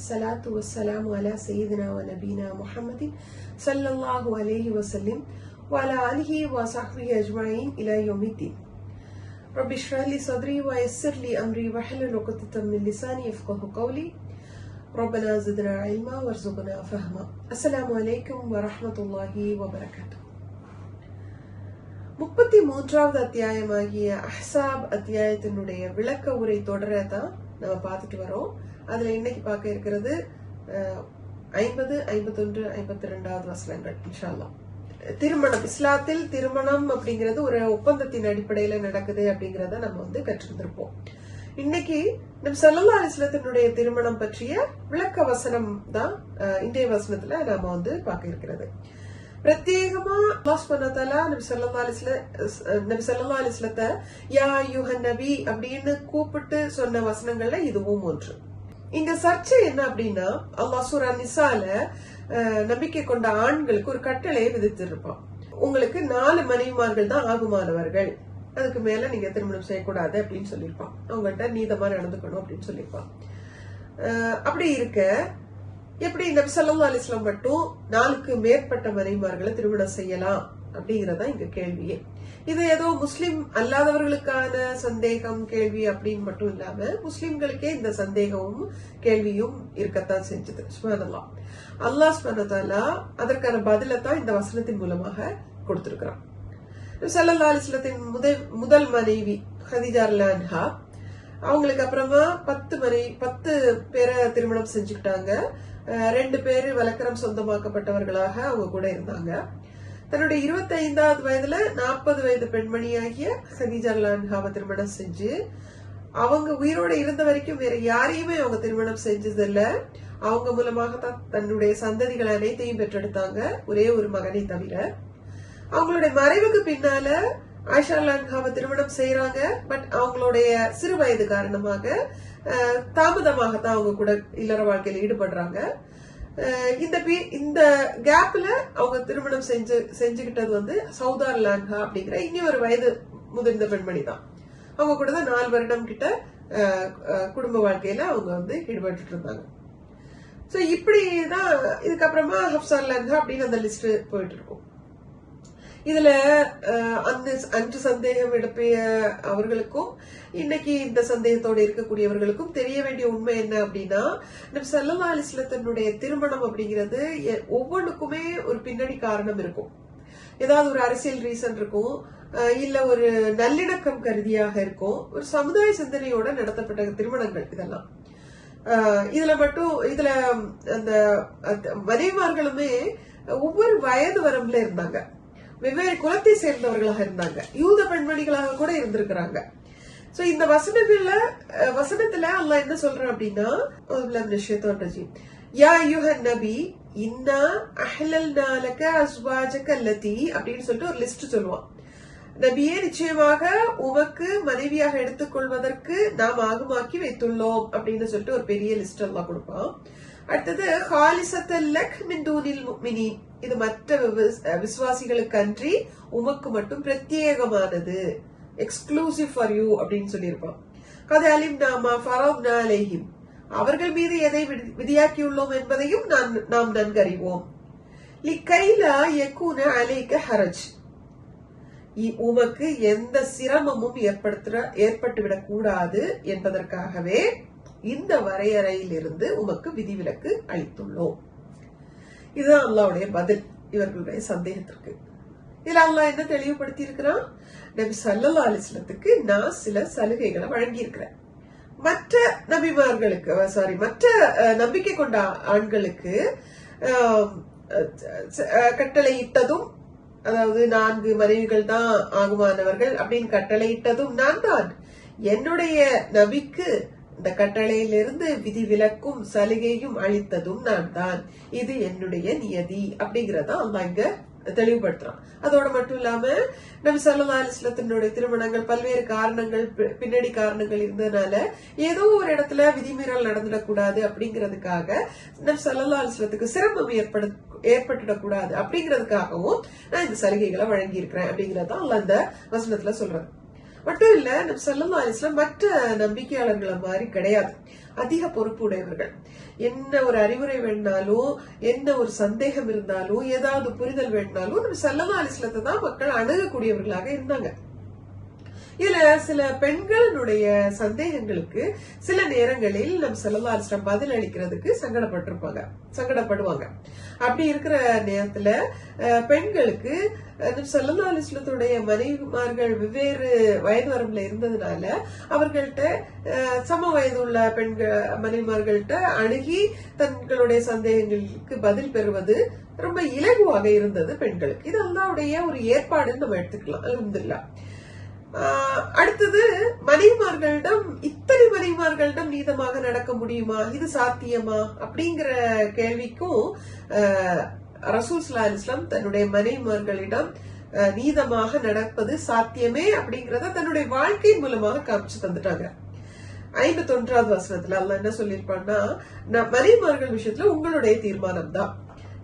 الصلاة والسلام على سيدنا ونبينا محمد صلى الله عليه وسلم وعلى آله وصحبه أجمعين إلى يوم الدين. رب اشرح لي صدري ويسر لي أمري واحلل عقدة من لساني يفقهوا قولي. ربنا زدنا علما وارزقنا فهما. السلام عليكم ورحمة الله وبركاته. 33வது அத்தியாயமாகிய அஹ்ஸாப் அத்தியாயத்தினுடைய விளக்க உரை தொடரை தான் நம்ம பார்த்துட்டு வரோம். அதுல இன்னைக்கு பார்க்க இருக்கிறது 50, 51, 52வது வசனங்கள் இன்ஷா அல்லாஹ். திருமணம், இஸ்லாத்தில் திருமணம் அப்படிங்கிறது ஒரு ஒப்பந்தத்தின் அடிப்படையில நடக்குது அப்படிங்கறத நம்ம கற்றிருந்திருப்போம். இன்னைக்கு நபி ஸல்லல்லாஹு அலைஹி வஸல்லத்தினுடைய திருமணம் பற்றிய விளக்க வசனம் தான் இன்றைய வசனத்துல நாம பார்க்க இருக்கிறது. பிரத்யேகமா அல்லாஹ் சுப்ஹானஹு வ தஆலா நபி ஸல்லல்லாஹு அலைஹி வஸல்லத்தை யா அய்யுஹன் நபி அப்படின்னு கூப்பிட்டு சொன்ன வசனங்கள்ல இதுவும் ஒன்று. இங்க சர்ச்சை என்ன அப்படின்னா, அல்லாஹ் சூரா நிசால நம்பிக்கை கொண்ட ஆண்களுக்கு ஒரு கட்டளையை விதித்திருப்பான். உங்களுக்கு 4 மனைவிமார்கள் தான் ஆகுமானவர்கள், அதுக்கு மேல நீங்க திருமணம் செய்யக்கூடாது அப்படின்னு சொல்லியிருப்பான். அவங்கள்ட்ட நீதமா நடந்துக்கணும் அப்படின்னு சொல்லியிருப்பான். அப்படி இருக்க எப்படி நபி ஸல்லல்லாஹு அலைஹி வஸல்லம் மட்டும் 4க்கு மேற்பட்ட மனைவிமார்களை திருமணம் செய்யலாம் அப்படிங்கறதா இங்க கேள்வியே. இது ஏதோ முஸ்லிம் அல்லாதவர்களுக்கான சந்தேகம் கேள்வி அப்படின்னு மட்டும் இல்லாம முஸ்லிம்களுக்கே இந்த சந்தேகமும் கேள்வியும் இருக்கத்தான் செஞ்சது. சுப்ஹானல்லாஹ். அல்லாஹ் சுப்ஹானஹு வ தஆலா அதற்கான பதிலை தான் இந்த வசனத்தின் மூலமாக கொடுத்திருக்கிறான். ஸல்லல்லாஹு அலைஹி வஸல்லத்தின் முதல் மனைவி ஹதீஜா ரலியல்லாஹு அன்ஹா, அவங்களுக்கு அப்புறமா 10 பேரை திருமணம் செஞ்சுக்கிட்டாங்க. 2 பேரு வழக்கரம் சொந்தமாக்கப்பட்டவர்களாக அவங்க கூட இருந்தாங்க. தன்னுடைய 25வது வயதுல 40 வயது பெண்மணியாகிய ஹதீஜா ரலியல்லாஹு அன்ஹாவை திருமணம் செஞ்சு அவங்க உயிரோட இருந்த வரைக்கும் வேற யாரையுமே அவங்க திருமணம் செஞ்சது இல்ல. அவங்க மூலமாக தான் தன்னுடைய சந்ததிகள் அனைத்தையும் பெற்றெடுத்தாங்க, ஒரே ஒரு மகனை தவிர. அவங்களுடைய மறைவுக்கு பின்னால ஆயிஷா ரலியல்லாஹு அன்ஹாவை திருமணம் செய்யறாங்க. பட் அவங்களுடைய சிறு வயது காரணமாக தாமதமாகத்தான் அவங்க கூட இல்லற வாழ்க்கையில் ஈடுபடுறாங்க. இந்த கேப்ல அவங்க திருமணம் செஞ்சுக்கிட்டது சௌதா ரலியல்லாஹு அன்ஹா அப்படிங்கிற இனி ஒரு வயது முதிர்ந்த பெண்மணி தான். அவங்க கூட தான் 4 வருடம் கிட்ட குடும்ப வாழ்க்கையில அவங்க ஈடுபட்டு இருந்தாங்க. சோ இப்படிதான் இதுக்கப்புறமா ஹப்ஸா ரலியல்லாஹு அன்ஹா அப்படின்னு அந்த லிஸ்ட் போயிட்டு இருக்கும். இதுல அன்று சந்தேகம் எடுப்பிய அவர்களுக்கும் இன்னைக்கு இந்த சந்தேகத்தோடு இருக்கக்கூடியவர்களுக்கும் தெரிய வேண்டிய உண்மை என்ன அப்படின்னா, நபி ஸல்லல்லாஹு அலைஹி வஸல்லத்தினுடைய திருமணம் அப்படிங்கிறது ஒவ்வொன்றுக்குமே ஒரு பின்னணி காரணம் இருக்கும். ஏதாவது ஒரு அரசியல் ரீசன் இருக்கும், இல்ல ஒரு நல்லிணக்கம் கருதியாக இருக்கும், ஒரு சமுதாய சிந்தனையோட நடத்தப்பட்ட திருமணங்கள் இதெல்லாம். இதுல அந்த மனைவிமார்களுமே ஒவ்வொரு வயது வரம்புல இருந்தாங்க, வெவ்வேறு குலத்தை சேர்ந்தவர்களாக இருந்தாங்க, யூத பெண்மணிகளாக கூட இருந்திருக்கிறாங்க. சோ இந்த வசனத்துல அல்லாஹ் என்ன சொல்றான் அப்படின்னா, யா அய்யுஹன் நபி இன்னா அஹ்லல்னா லக அஸ்வாஜக அல்லதி அப்படின்னு சொல்லிட்டு ஒரு லிஸ்ட் சொல்லுவான். நபியே, நிச்சயமாக உமக்கு மனைவியாக எடுத்துக்கொள்வதற்கு நாம் ஆகுமாக்கி வைத்துள்ளோம் அப்படின்னு சொல்லிட்டு ஒரு பெரிய லிஸ்ட் எல்லாம் கொடுப்பான். அடுத்தது ஹாலிசத்தல்லக் மின் தூனில் முஃமினீன், இது மற்ற விசுவாசிகளுக்கு அன்றி உமக்கு மட்டும் பிரத்யேகமானது, எக்ஸ்க்ளூசிவ் ஃபார் யூ அப்படின்னு சொல்லியிருப்பான். கத் அலிம்னா மா ஃபரத்னா அலைஹிம், அவர்கள் மீது எதை விதியாக்கியுள்ளோம் என்பதையும் நாம் நன்கறிவோம். லிகைலா யகூன அலைக ஹரஜ், உமக்கு எந்த சிரமமும் ஏற்பட்டுவிடக் கூடாது என்பதற்காகவே இந்த வரையறையில் இருந்து உமக்கு விதிவிலக்கு அளித்துள்ளோம். இதுதான் அல்லாஹ்வுடைய பதில் இவர்களுடைய சந்தேகத்திற்கு. இதுல அல்லாஹ் என்ன தெளிவுபடுத்தி இருக்கிறான், நபி ஸல்லல்லாஹு அலைஹி வஸல்லத்துக்கு நான் சில சலுகைகளை வழங்கி இருக்கிறேன். மற்ற நபிமார்களுக்கு மற்ற நம்பிக்கை கொண்ட ஆண்களுக்கு கட்டளையிட்டதும், அதாவது 4 மனைவிகள் தான் ஆகுமானவர்கள் அப்படின்னு கட்டளையிட்டதும் நான் தான். என்னுடைய நபிக்கு இந்த கட்டளையிலிருந்து விதிவிலக்கும் சலுகையும் அளித்ததும் நான் தான். இது என்னுடைய நியதி அப்படிங்கறத அல்லாஹ் இங்க தெளிவுபடுத்துறான். அதோட மட்டும் இல்லாம நபி ஸல்லல்லாஹு அலைஹி வஸல்லத்தினுடைய திருமணங்கள் பல்வேறு காரணங்கள், பின்னணி காரணங்கள் இருந்ததுனால ஏதோ ஒரு இடத்துல விதிமீறல் நடந்துடக்கூடாது அப்படிங்கறதுக்காக நபி ஸல்லல்லாஹு அலைஹி வஸல்லத்துக்கு சிரமம் ஏற்பட்டுடக்கூடாது அப்படிங்கறதுக்காகவும் நான் இந்த சலுகைகளை வழங்கி இருக்கிறேன் அப்படிங்கறதான் அல்லாஹ் இந்த வசனத்துல சொல்றாரு. மட்டும் இல்ல, நபி ஸல்லல்லாஹு அலைஹி வஸல்லம் மற்ற நம்பிக்கையாளர்களை மாதிரி கிடையாது. அதிக பொறுப்பு உடையவர்கள். என்ன ஒரு அறிவுரை வேணாலும், என்ன ஒரு சந்தேகம் இருந்தாலும், ஏதாவது புரிதல் வேணாலும் நபி ஸல்லல்லாஹு அலைஹி வஸல்லத்தை தான் மக்கள் அணுகக்கூடியவர்களாக இருந்தாங்க. இதுல சில பெண்களுடைய சந்தேகங்களுக்கு சில நேரங்களில் நம் ஸல்லல்லாஹு அலைஹி வஸல்லம் பதில் அளிக்கிறதுக்கு சங்கடப்படுவாங்க. அப்படி இருக்கிற நேரத்துல பெண்களுக்கு நபி ஸல்லல்லாஹு அலைஹி வஸல்லத்துடைய மனைவிமார்கள் வெவ்வேறு வயது வரம்புல இருந்ததுனால அவர்கள்ட்ட சம வயது உள்ள மனைவிமார்கள்ட்ட அணுகி தங்களுடைய சந்தேகங்களுக்கு பதில் பெறுவது ரொம்ப இலகுவாக இருந்தது பெண்களுக்கு. இது அல்லாஹ்வுடைய ஒரு ஏற்பாடுன்னு நம்ம எடுத்துக்கலாம். அல்ஹம்துலில்லாஹ். அடுத்தது, இத்தனை மனைவிமார்களிடம் நீதமாக நடக்க முடியுமா, இது சாத்தியமா அப்படிங்கிற கேள்விக்கும் ரசூல் ஸல்லல்லாஹு அலைஹி வஸல்லம் தன்னுடைய மனைவிமார்களிடம் நீதமாக நடப்பது சாத்தியமே அப்படிங்கறத தன்னுடைய வாழ்க்கையின் மூலமாக காமிச்சு தந்துட்டாங்க. 51வது வசனத்துல அல்லாஹ் என்ன சொல்லிருப்பான்னா, மனைவிமார்கள் விஷயத்துல உங்களுடைய தீர்மானம் தான்,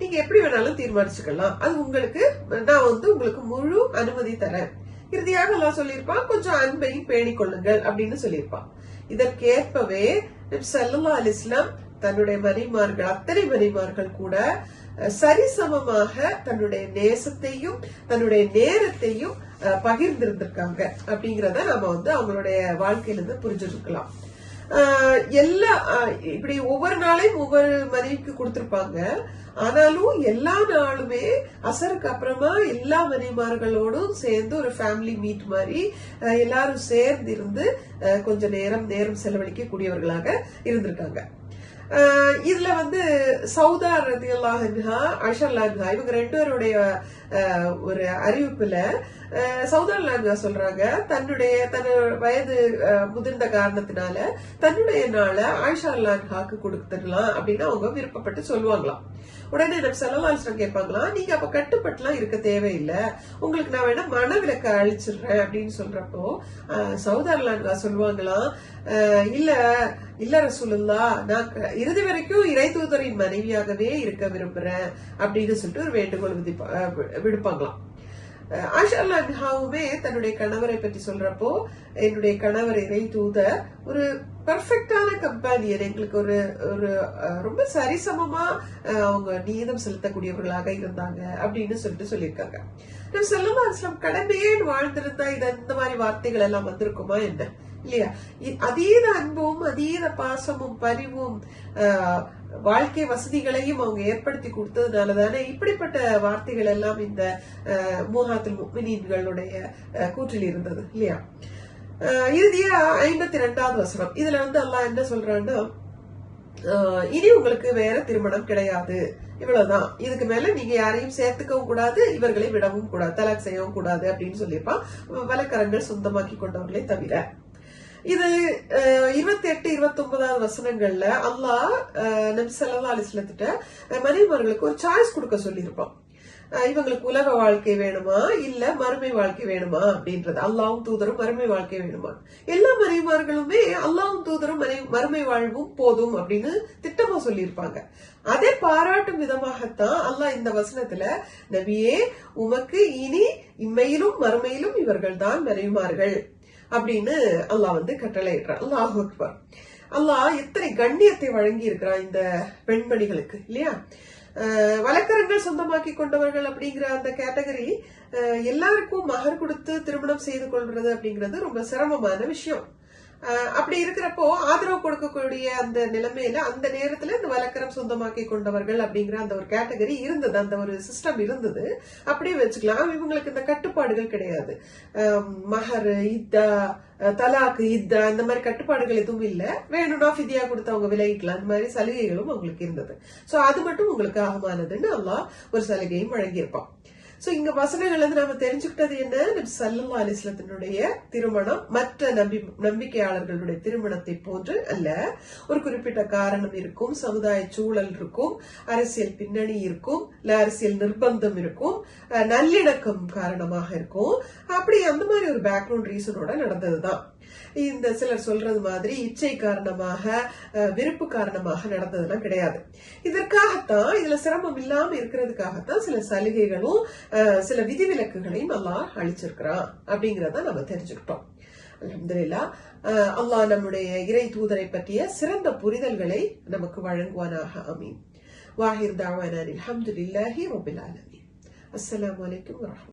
நீங்க எப்படி வேணாலும் தீர்மானிச்சுக்கலாம், அது உங்களுக்கு நான் உங்களுக்கு முழு அனுமதி தரேன். இறுதியாக அல்லாஹ் சொல்லியிருப்பான், கொஞ்சம் அன்பையும் பேணிக் கொள்ளுங்கள் அப்படின்னு சொல்லியிருப்பான். இதற்கேற்பவே நபி ஸல்லல்லாஹு அலைஹி வஸல்லம் தன்னுடைய மனைவிமார்கள், அத்தனை மனைவிமார்கள் கூட சரிசமமாக தன்னுடைய நேசத்தையும் தன்னுடைய நேரத்தையும் பகிர்ந்திருந்திருக்காங்க அப்படிங்கறத நாம அவங்களுடைய வாழ்க்கையில இருந்து புரிஞ்சிருக்கலாம். இப்படி ஒவ்வொரு நாளையும் ஒவ்வொரு மனைவிக்கு கொடுத்திருப்பாங்க. ஆனாலும் எல்லா நாளுமே அசருக்கு அப்புறமா எல்லா மனைவிமார்களோடும் சேர்ந்து ஒரு ஃபேமிலி மீட் மாதிரி எல்லாரும் சேர்ந்து இருந்து கொஞ்ச நேரம் செலவழிக்க கூடியவர்களாக இருந்திருக்காங்க. இதுல சௌதா ரலியல்லாஹு அன்ஹா, ஆயிஷா ரலியல்லாஹு அன்ஹா இவங்க ரெண்டு பேருடைய ஒரு அறிவிப்புல சௌதா ரலியல்லாஹு அன்ஹா சொல்றாங்க, தன்னோட வயது முதிர்ந்த காரணத்தினால தன்னுடைய நாளை ஆயிஷா ரலியல்லாஹு அன்ஹாக்கு கொடுத்துடலாம் அப்படின்னு அவங்க விருப்பப்பட்டு சொல்லுவாங்களாம். உடனே நபி ஸல்லல்லாஹு அலைஹி வஸல்லம் கேட்பாங்களாம், நீங்க அப்ப கட்டுப்பட்டுலாம் இருக்க தேவையில்லை, உங்களுக்கு நான் வேணா மனவிலக்க அழிச்சிடுறேன் அப்படின்னு சொல்றப்போ சௌதா ரலியல்லாஹு அன்ஹா சொல்லுவாங்களாம், இல்ல ரசூலுல்லாஹ், நான் இறுதி வரைக்கும் இறை தூதரின் மனைவியாகவே இருக்க விரும்புறேன் அப்படின்னு சொல்லிட்டு ஒரு வேண்டுகோள் விடுப்பாங்களாம். ஆயிஷா ரலியல்லாஹு அன்ஹாவுமே தன்னுடைய கணவரை பற்றி சொல்றப்போ, என்னுடைய கணவர் இறை தூதர் ஒரு பர்ஃபெக்டான கம்பானியன், எங்களுக்கு ஒரு ரொம்ப சரிசமமா அவங்க நீதம் செலுத்தக்கூடியவர்களாக இருந்தாங்க அப்படின்னு சொல்லியிருக்காங்க. நபி ஸல்லல்லாஹு அலைஹி வஸல்லம் கடமையே வாழ்ந்திருந்தா இந்த மாதிரி வார்த்தைகள் எல்லாம் வந்திருக்குமா என்ன, இல்லையா? அதீத அன்பும் அதீத பாசமும் பரிவும் வாழ்க்கை வசதிகளையும் அவங்க ஏற்படுத்தி கொடுத்ததுனாலதானே இப்படிப்பட்ட வார்த்தைகள் எல்லாம் இந்த மூஹாத்துல் முஃமினீன்களுடைய கூற்றில் இருந்தது, இல்லையா? இறுதியா 52வது வசனம், இதுல அல்லாஹ் என்ன சொல்றான்னா, இனி உங்களுக்கு வேற திருமணம் கிடையாது, இவ்வளவுதான், இதுக்கு மேல நீங்க யாரையும் சேர்த்துக்கவும் கூடாது, இவர்களை விடவும் கூடாது, தலாக் செய்யவும் கூடாது அப்படின்னு சொல்லியிருப்பான். வலக்கரங்கள் சொந்தமாக்கி கொண்டவர்களை தவிர. இது 28, 29வது வசனங்கள்ல அல்லாஹ் நபி ஸல்லல்லாஹு அலைஹி வஸல்லம் மனைவிமார்களுக்கு ஒரு சாய்ஸ் கொடுக்க சொல்லியிருப்பான். இவங்களுக்கு உலக வாழ்க்கை வேணுமா இல்ல மறுமை வாழ்க்கை வேணுமா அப்படின்றது, அல்லாஹ்வும் தூதரும் மறுமை வாழ்க்கை வேணுமா. எல்லா மனைவிமார்களுமே அல்லாஹ்வும் தூதரும் மறுமை வாழ்வும் போதும் அப்படின்னு திட்டமா சொல்லியிருப்பாங்க. அதை பாராட்டும் விதமாகத்தான் அல்லாஹ் இந்த வசனத்துல, நபியே உமக்கு இனி இம்மையிலும் மறுமையிலும் இவர்கள் தான் மனைவிமார்கள் அப்படின்னு அல்லாஹ் கட்டளையிடுறான். அல்லாஹு அக்பர். அல்லாஹ் எத்தனை கண்ணியத்தை வழங்கி இருக்கிறான் இந்த பெண்மணிகளுக்கு, இல்லையா? வழக்கரங்கள் சொந்தமாக்கி கொண்டவர்கள் அப்படிங்கிற அந்த கேட்டகரி எல்லாருக்கும் மகர் கொடுத்து திருமணம் செய்து கொள்றது அப்படிங்கிறது ரொம்ப சிரமமான விஷயம். அப்படி இருக்கிறப்போ ஆதரவு கொடுக்கக்கூடிய அந்த நிலைமையில அந்த நேரத்துல இந்த வழக்கரம் சொந்தமாக்கி கொண்டவர்கள் அப்படிங்கிற அந்த ஒரு கேட்டகரி இருந்தது, அந்த ஒரு சிஸ்டம் இருந்தது. அப்படியே வச்சுக்கலாம். இவங்களுக்கு இந்த கட்டுப்பாடுகள் கிடையாது. மஹர், இத்தா, தலாக்கு, இத்தா இந்த மாதிரி கட்டுப்பாடுகள் எதுவும் இல்ல. வேணும்னா ஃபிதியா கொடுத்து அவங்க விலகிக்கலாம். இந்த மாதிரி சலுகைகளும் அவங்களுக்கு இருந்தது. சோ அது மட்டும் உங்களுக்கு ஆகமானதுன்னு அல்லாஹ் ஒரு சலுகையும் வழங்கியிருப்பான். சோ இங்க வசனங்கள் நாம தெரிஞ்சுக்கிட்டது என்ன, நபி ஸல்லல்லாஹு அலைஹி வஸல்லத்தினுடைய திருமணம் மற்ற நம்பிக்கையாளர்களுடைய திருமணத்தை போன்று அல்ல. ஒரு குறிப்பிட்ட காரணம் இருக்கும், சமுதாய சூழல் இருக்கும், அரசியல் பின்னணி இருக்கும், அரசியல் நிர்பந்தம் இருக்கும், நல்லிணக்கம் காரணமாக இருக்கும். அப்படி அந்த மாதிரி ஒரு பேக்ரவுண்ட் ரீசனோட நடந்ததுதான். இந்த சிலர் சொல்றது மாதிரி இச்சை காரணமாக விருப்பு காரணமாக நடந்ததெல்லாம் கிடையாது. இதற்காகத்தான், இதுல சிரமம் இல்லாம இருக்கிறதுக்காகத்தான் சில சலுகைகளும் சில விதிவிலக்குகளையும் அல்லாஹ் அளிச்சிருக்கிறான் அப்படிங்கறத நம்ம தெரிஞ்சுக்கிட்டோம். அல்ஹம்துலில்லாஹ். அல்லாஹ் நம்முடைய இறை தூதரை பற்றிய சிறந்த புரிதல்களை நமக்கு வழங்குவானாக. ஆமீன். வாஹிர் தாவானா அல்ஹம்துலில்லாஹி ரப்பில் ஆலமீன். அஸ்ஸலாமு அலைக்கும் வரஹ்மத்துல்லாஹி.